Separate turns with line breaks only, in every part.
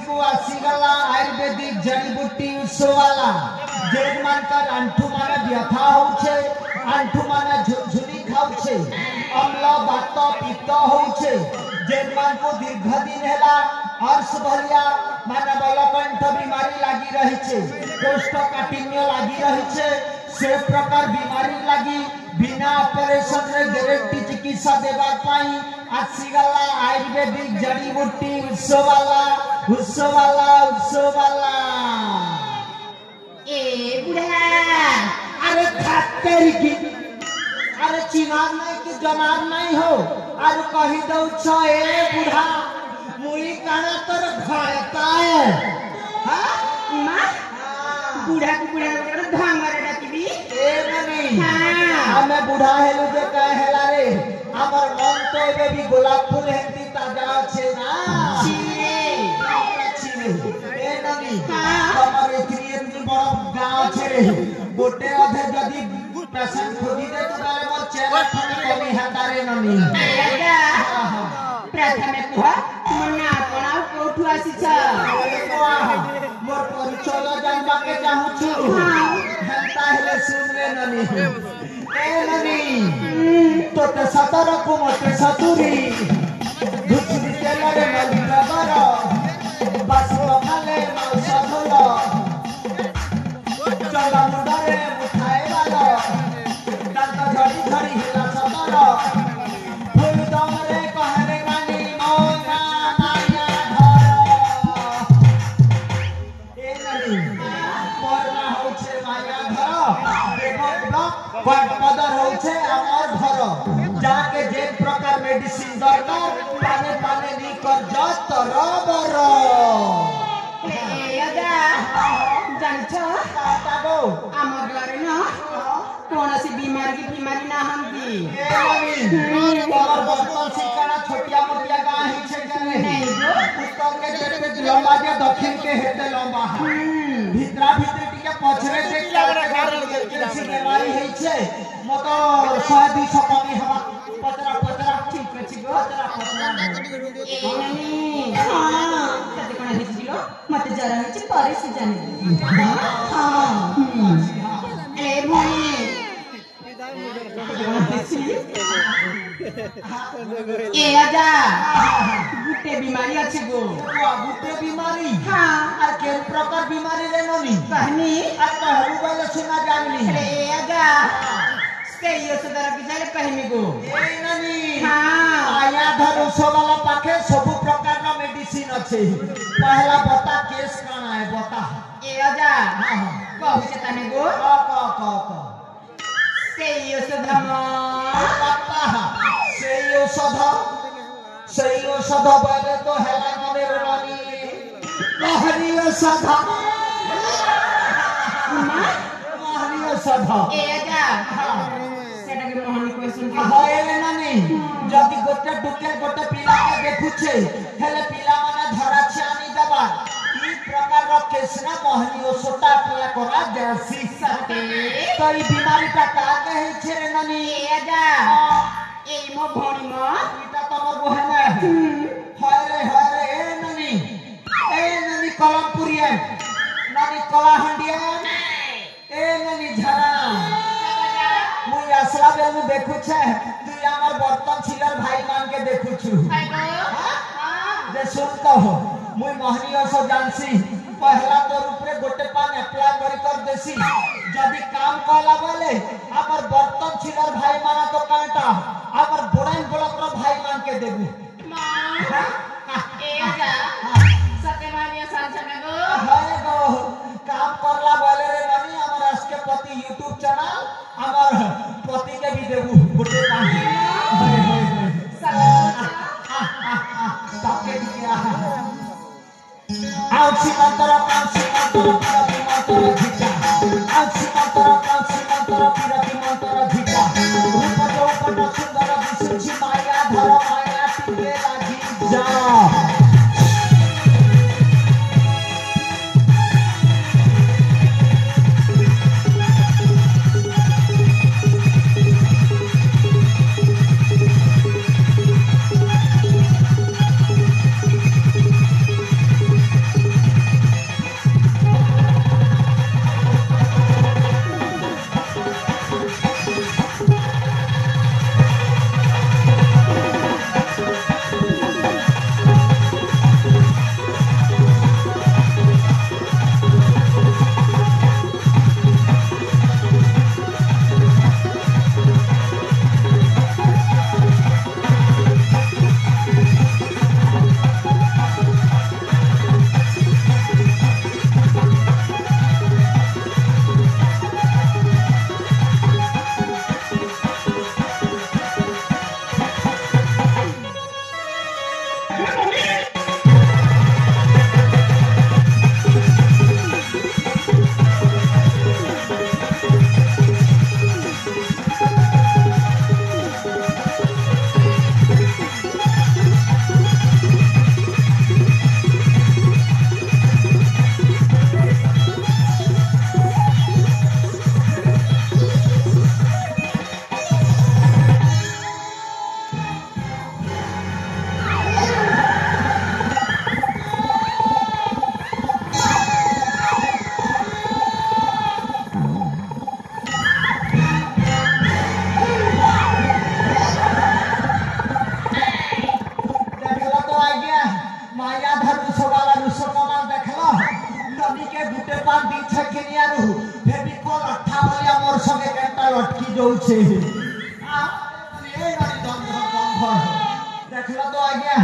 को आसीगला आयुर्वेदिक जड़ी बूटी उत्सवाला जेन मानकर आंठू माने व्यथा होछे आंठू माने झुझुनी खाउछे अम्ल बात पित्त होछे जेन मान को दीर्घ दिन हेला अर्श भरिया माने बलकंठ बीमारी लागी रही छे कोष्ठकाठिन्य लागी रही छे से प्रकार बीमारी लागी बिना ऑपरेशन रे गारंटी चिकित्सा देबा पाई आसीगला आयुर्वेदिक जड़ी बूटी उत्सवाला
ए बुढ़ा
अरे खातेरी की अरे चिनार नहीं कि जनार नहीं हो अरे कही दो ए बुढ़ा मुई काना तोर घरता है हां
मां बुढ़ा के बुढ़ा कर धांगरे डाकिबी
ए नहीं
हां
हमें बुढ़ा हेलु जे कहे हेला रे हमर मन तो एबे भी गोलाप फूल हेती ताजा छे ना
छिरे
ए नहीं हमर एथरी बड़ गांव छे रे गोटे अधे जदी पेशेंट खोजी दे तो गाय मोर चेहरा खनी कमी हाता रे ननी
प्रथमे कुहा मन्ना कोना कोठु आसी छ
मोर परिचय जानबा के चाहू छु हेता हेले सुन रे ननी ए ननी तो ते सतर को मते सतुरी दुसरी तेलरे मलिका बर बस खाले माल सधल चला मुंडरे उठाए वाला दंत झड़ी झड़ी हिला सतर फूल दमरे कहरे रानी मोना माया घर ए ननी मोरना होछे माया घर देव ब्लॉक पदर होछे हमर घर जाके जे प्रकार मेडिसिन दरकार पाने पाने नी कर जत रबर
ए अगा जानछ
काटा गो
आम घरे न कोनसी बीमारी ना हमदी
ए ननी तोर बर्तन सिकाना छोटिया मोटिया गां ही छे करे
नहीं गो
उत्तर के जेते लंबा जे दक्षिण के हेते लंबा भितरा भितरी टिके पछरे से किसी बीमारी है छे मतो 100-200 कमी हवा पतरा ठीक अछि गो पतरा
ए ननी हां कते कोना हिजिलो मते जरा हिच पारे से जाने हां ए भोनी ए आजा गुटे बीमारी अछि गो
गुटे बीमारी
हां
और के प्रकार बीमारी रे ननी
कहनी
आ कहरु वाला सुना जानली
ए आजा स्टेयो से दरा बिचारे कहमी गो
ए ननी
हां
आया धरो वाला पाखे सब प्रकार ना मेडिसिन अछि पहला बता केस काना है बता
ए आजा
हां
कहू जे तने गो
क
स्टेयो से धमा
पता सही औषध बोले तो हेला मने रानी कहरी औषध कहरी औषध
ए आजा सेटा के मोहनी क्वेश्चन के
होएले नानी जदी गोटे डुके गोटे पिला के देखुछे हेले पिला माने धरा छानी दबा ई प्रकार रो केसना मोहनी औषधटा पिला करा जैसी सते तो ई बीमारी का का कहे छे रे नानी
ए आजा ए मो भोनी मो
इटा तमर बहने हाय रे ए ननी कलमपुरिया ननी कलाहंडिया ए ननी झरा मुई असला बेल में देखु छे तू हमर बर्तन छिलर भाई मान के देखु छु जे सुन कहो मुई मोहनी असो जानसी पहला तो ऊपरे गोटे पान अप्लाई कर देसी जदी काम कला बोले हमर बर्तन छिलर भाई माना तो कांटा हमर बुढ़ाई ब्लॉक रो भाई मान के देबू
मां ए आजा सत्यमानिया सांसना गो
हाय गो काम करला बोले रे ननी हमर आजके पति YouTube चैनल हमर पति के भी देबू गोटे पान सबके दिया आउसी मंत्र पिरति मंत्र झिका आउसी मंत्र पिरति मंत्र झिका रूप चौपट सुंदर विशुचि माया धर माया टिके लागी जा जाऊछे देखला तो आज्ञा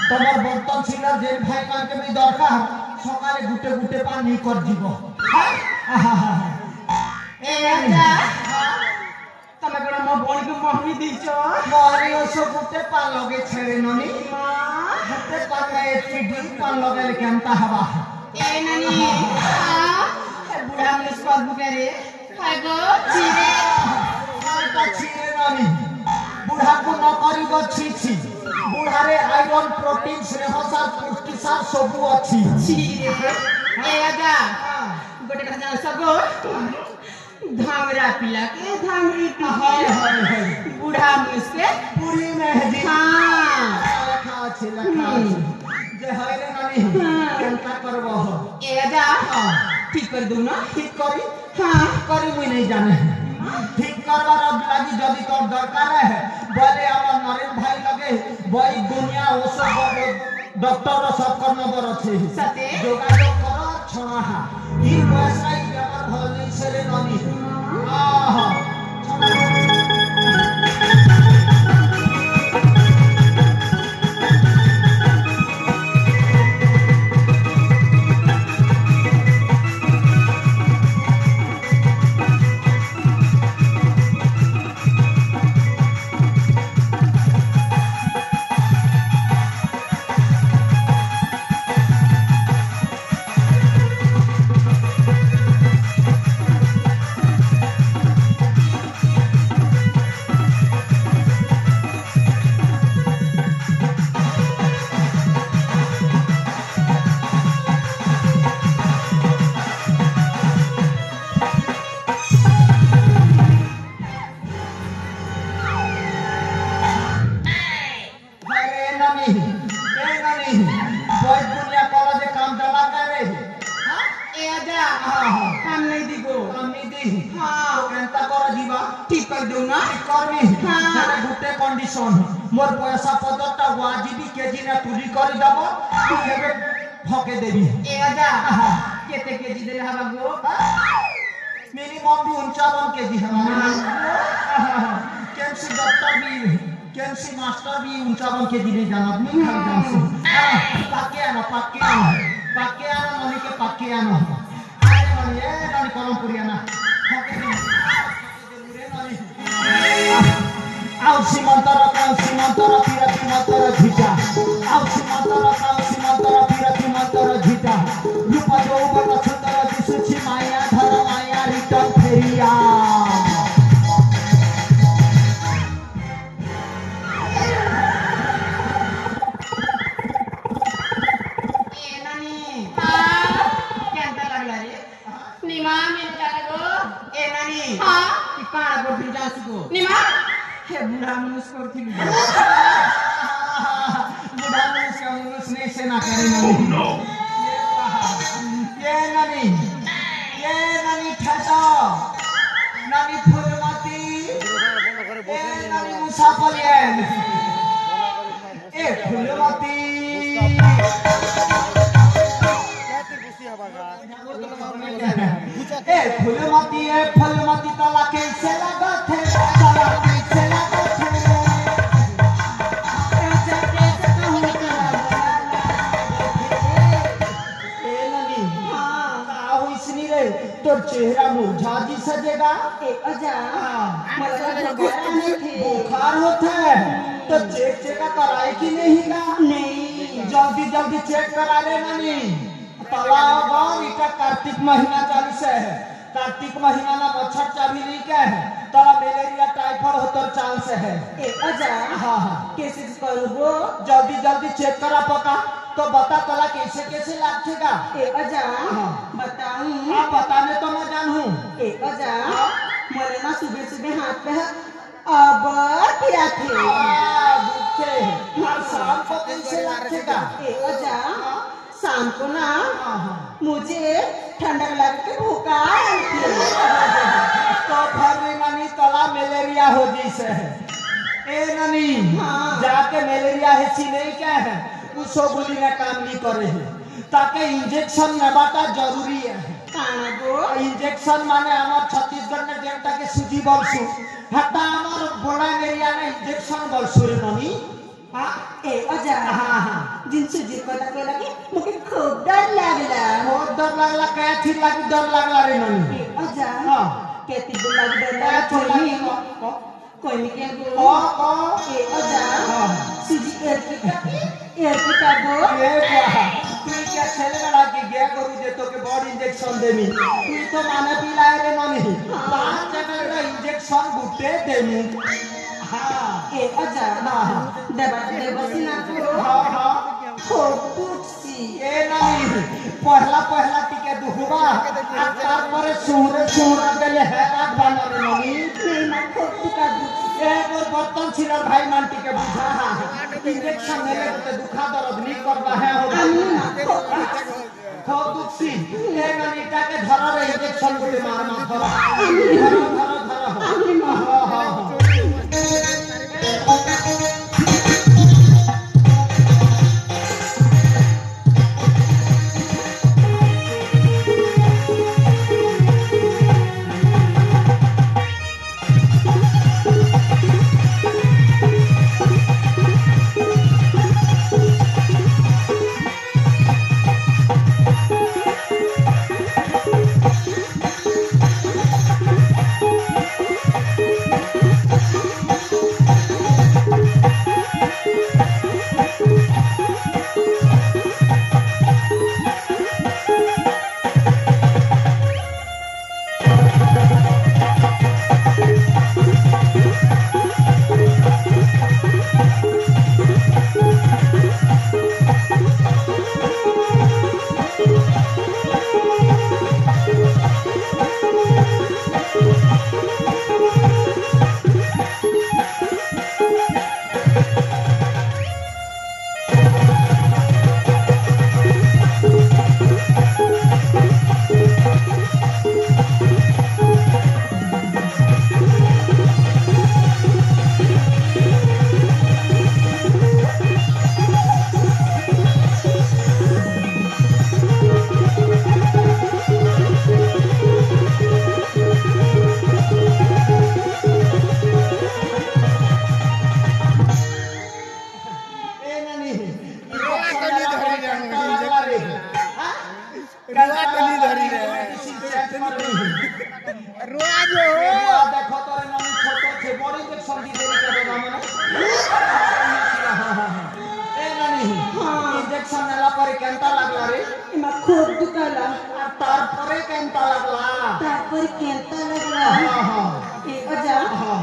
तमर बर्तन छिलर जेन भाई मान के भी दरकार सकाले गुटे गुटे पानी कर दिबो
ए आजा तमे कोन मो बोन के महवी दिछो
मोरी ओसो गुटे पान लगे छेड़े ननी
मां
हते पान में एचडी पान लगे केनता हवा
ए ननी बुढ़ा में स्वाद बुकेरे खाइबो चिरे
आटा छिरे ननी बुढ़ा को न करिबो छी छी बुढ़ारे आयरन प्रोटीन स्नेहसार पुष्टिसार सबु अछि
चिरे ए आजा गोटे कथा जान सगो धामरा पिला के धामरी
हाय हाय हाय
बुढ़ा मुझसे
पूरी मेहदी
हां
लखा अछि जे हाय रे नानी केनता करबो
ए आजा ठीक कर दू ना
ठीक करी
हां
करी मुई नहीं जाने ठीक करबार लागी जदी तोर दरकार है बोले हमर नरेन भाई लगे बई दुनिया ओसो डॉक्टर रो सब करना बर अछि
सते
जोगाजोग कर छणा ई पैसा ई बेमार भल नहीं से रे नानी आहा मोर पैसा पदरटा वाजिबी केजी ना तुली करी दबो तू लेबे भके देबी
ए आजा केते केजी देले हबा गो
मिनिमम भी 51 केजी हमारे केमसी डॉक्टर भी केमसी मास्टर भी 51 केजी नहीं जाना नहीं खाई जानसी पाके आना मनी के पाके आना अरे मनी ए नानी करम पुरियाना भके दे रे नानी आउ सीमंतर पिरती मंतर झिटा आउ सीमंतर पिरती मंतर झिटा रूप यौवन सुंदर दिसुछि माया धर माया रिटर्न फेरिया
ए नानी केनता लागला रे निमा मेन जागो ए नानी हां ई काणा बोल जासुको निमा हे बुढ़ा मनुष्य करथिलु
बुढ़ा मनुष्य ने से ना करे नहीं ये नानी ठटा नानी फुलमती ए नानी मुसाफलियन ए फुलमती ए फुलमती तला कैसे लगत है तला कैसे लगत है तोर चेहरा मुरझा जी सजेगा
अजा
बुखार होता है तो चेक कराए कि नहीं का
नहीं
जल्दी जल्दी चेक करा ले नानी तालाब इटा कार्तिक महीना चालू से है कार्तिक महीना ना मच्छर चाबी नहीं क्या है तला मलेरिया टाइफाइड होतर चांस है
ए अजा
हां
कैसे करबो
जल्दी जल्दी चेक करा पका तो बता तला कैसे कैसे लागेगा
ए अजा बताऊं
हां बताने तो मैं जानूं
ए अजा मोरे ना सुबह सुबह हाथ पे अब क्या थे
दुखे हर शाम को कैसे लागेगा
ए अजा शाम को ना मुझे ठंडा लग के भूखा
तो भर में नानी तला मलेरिया हो जैसे है ए नानी जाके मलेरिया है सी नहीं क्या है उसो गोली में काम नहीं करे है ताकि इंजेक्शन नेबाटा जरूरी है
काना गो
इंजेक्शन माने हमार छत्तीसगढ़ में जेंटा के सूजी बरसु হাতা আমার বড়া এরিয়া না ইনজেকশন বল সুরে ননি
ए अजा
हां हां
जिन सुजी को लगे लगे मुझे खूब डर लगला
बहुत डर लागला काय थी लागी डर लागला रे ननी
ए अजा
हां
केती लग डर कोई नहीं के
ओ ओ
ए अजा
हां
सुजी एर की कागो
ए बाबा तू क्या चले लड़ा के गया करू जे तो के बॉडी इंजेक्शन देमी तू तो माने पिलाए रे ननी पांच जगह इंजेक्शन गुटे देमी हां
ए अजा
हां
देवसी ना को
हां हां
खूब टूटसी
ए नहीं पहला टिके दुखबा आ तार परे सुरे देले है रात बानर ननी
नहीं ना खूब टूटा
ए मोर बर्तन छिलर भाई मान टिके बुझा इंजेक्शन लेले तो दुखा दर्द नहीं करबा है हो खूब दुखसी ए ननी टाके धर रे इंजेक्शन गुटे मार धर हां हां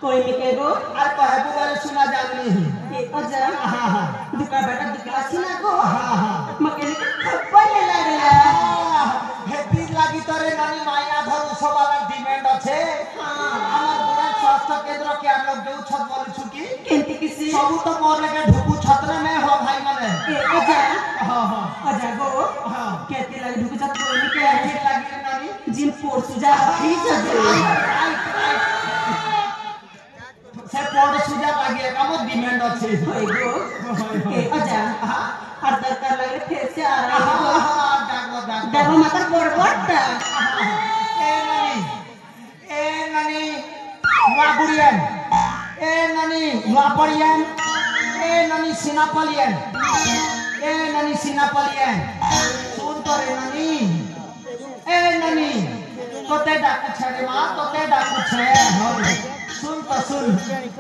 कोई नहीं कहो
अरे कहबो वाले सुना जानी
ए अजा
हां हां
दुका बेटा दुका सीना को
हां हां
मकेले खप्पा ले लागला
हेपी लागी तोरे नानी माया घर उसवाला डिमांड আছে हां আমার বুড়া স্বাস্থ্য কেন্দ্র के हम लोग जो छत बोली छुकी
केंती किसी
सब तो मोर लगे ढुकू छतरे में हो भाई माने
ए अजा
हां हां
अजा गो
हां
केती लागी ढुकू छत कोई के
हेपी लागी नानी
जिन पोर सुजा ठीक है
से पोर सुजा लागी का मो डिमांड আছে
होय गो ए अजा
हां
और दरकार लगे फिर से आ रहा
हां
है
हां डागो
देखो मतलब बड़बड़ता
ए नानी वाबुरियन ए नानी वापरियन ए नानी सिनापलियन सुन तो रे नानी ए नानी तोते डाकू छे मां तोते डाकू छे सुन तो सुन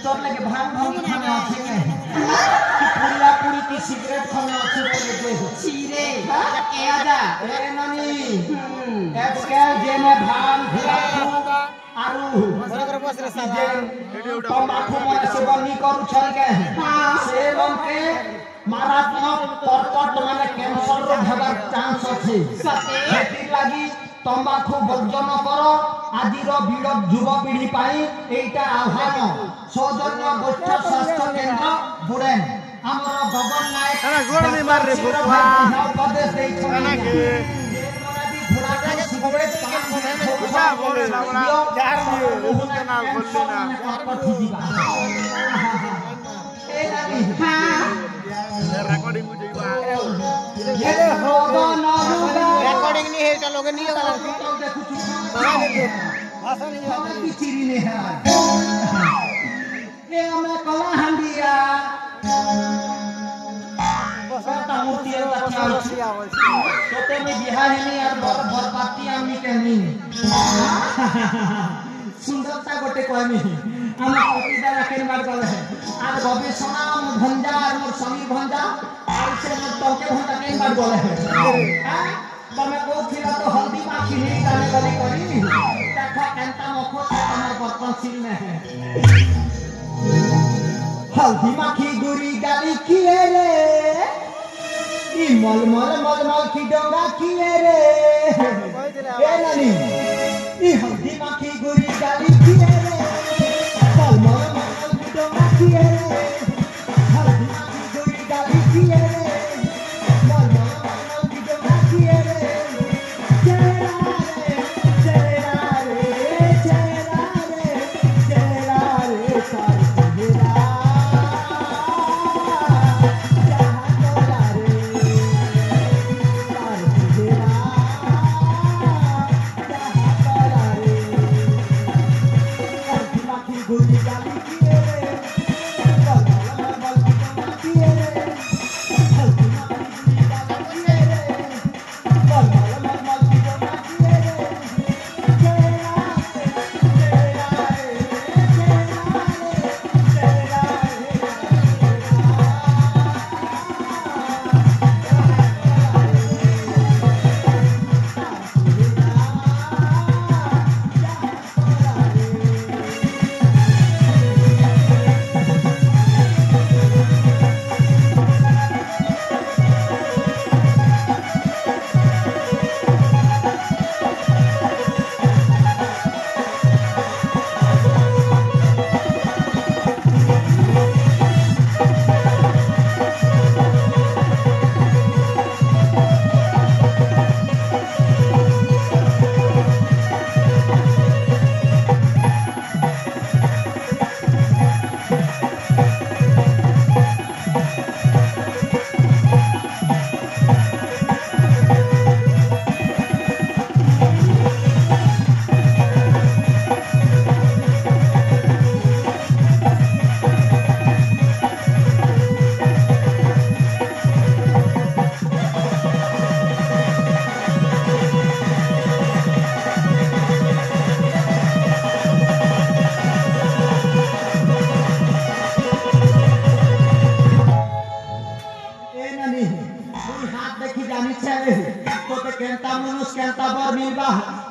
तोर लगे भांग खाने आछे के पूरी पूरी की सिगरेट खाने आछे बोले दे
चीरे ए आजा
ए नानी एक्सकेल जे में भांग आरु तंबाकू मन सेवन नहीं करू छल के सेवन के मारात्मक कर्कट माने कैंसर रो हेबार चांस अछि हेति लागि तंबाकू वर्जन करो आजिर बीड़ युवा पीढ़ी पाई एटा आह्वान सौजन्य गोष्ठ स्वास्थ्य केंद्र बुड़ेन हमर गगन नायक
गोड़ नहीं मार रे बुआ
उपदेश देई सिगरेट
बुझा बोले लावड़ा यार दियो के ना बोलली ना
ए नानी
हां
रेकॉर्डिंग बुझैबा
ये रोगा ना रोगा
रेकॉर्डिंग नहीं है चलोगे नहीं लगा
देखु हमें की चिरी ने है ये हमें कला हंडिया बसता मूर्ति सोते में बिहार है नहीं यार भर पाती आमी कहनी सुंदरता गोटे कहनी हम पतिदा रखेन बार गले আর গবেষণা ভঞ্জা আর মোর সমীর ভঞ্জা আর সে মোর তর্কে ভঞ্জা কেন বার গলে হ্যাঁ তুমি কইছিলা তো হলদি মাখি নি জানে গলি করি দেখো কেনটা মুখ তোমার বর্তনশীল নে হলদি মাখি গুরি গালি কিয়ে রে ই মল মল মল মল কি ডঙ্গা কিয়ে রে এ নানি ই হলদি মাখি গুরি গালি কিয়ে রে মল মল মল মল কি ডঙ্গা কিয়ে রে হলদি মাখি গুরি গালি কিয়ে রে মল মল মল মল কি ডঙ্গা কিয়ে রে চেরা রে চেরা রে চেরা রে সার চেরা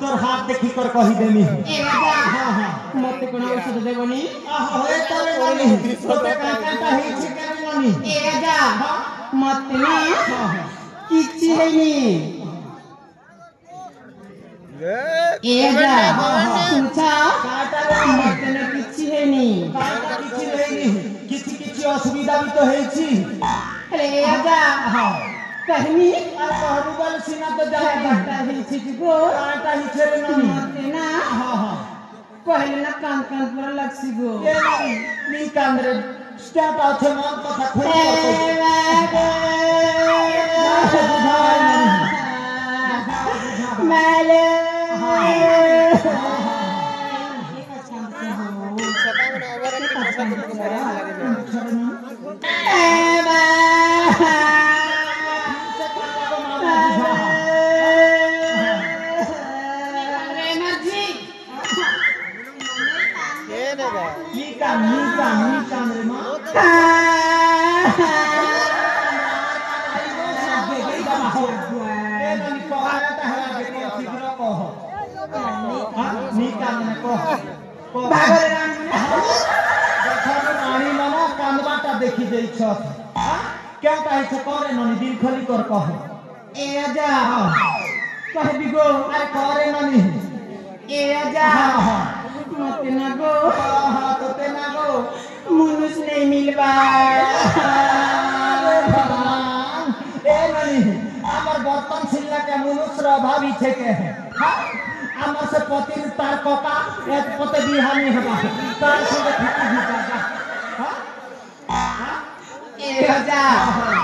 তোর হাত দেখি কর কহি দেনি
এ রাজা
হ্যাঁ হ্যাঁ
মতে কোন ওষুধ দেবনি
হয়ে তরে ননি তোতে কাঁটা হইছে কেন ননি
এ রাজা মতে না কিচ্ছি হয়নি এ রাজা শুনছা মতে না কিচ্ছি হয়নি
কাঁটা কিছু হইনি কিছু কিছু অসুবিধা বি তো হইছি
আরে এ রাজা कहनी
আর कहबু বল সিনা তো
क्या
যাই
बात है छिगो
কাঁটা হিছে রে ননি
मते ना
হ্যাঁ হ্যাঁ
पहले ना कान कान पर लगसी गो
এ ননি নি কান্দরে স্টার্ট আছে মন কথা খুব
मेले देखी जाई छ क्या काहे छ करे ननी दिल खोली कर कह ए आजा
कह बिगो अरे करे ननी
ए आजा
हां
मते ना गो
हां तो ते ना गो
मुनुस नहीं मिलबा
ए ननी আমার বর্তন ছিল্লাকে মনুষ্যর অভাবই থেকে হ্যাঁ আমার সে পতি তার কোকা এক পতে বিহানি হবা তার সঙ্গে ঠিকই হিসাব হ্যাঁ
ए आजा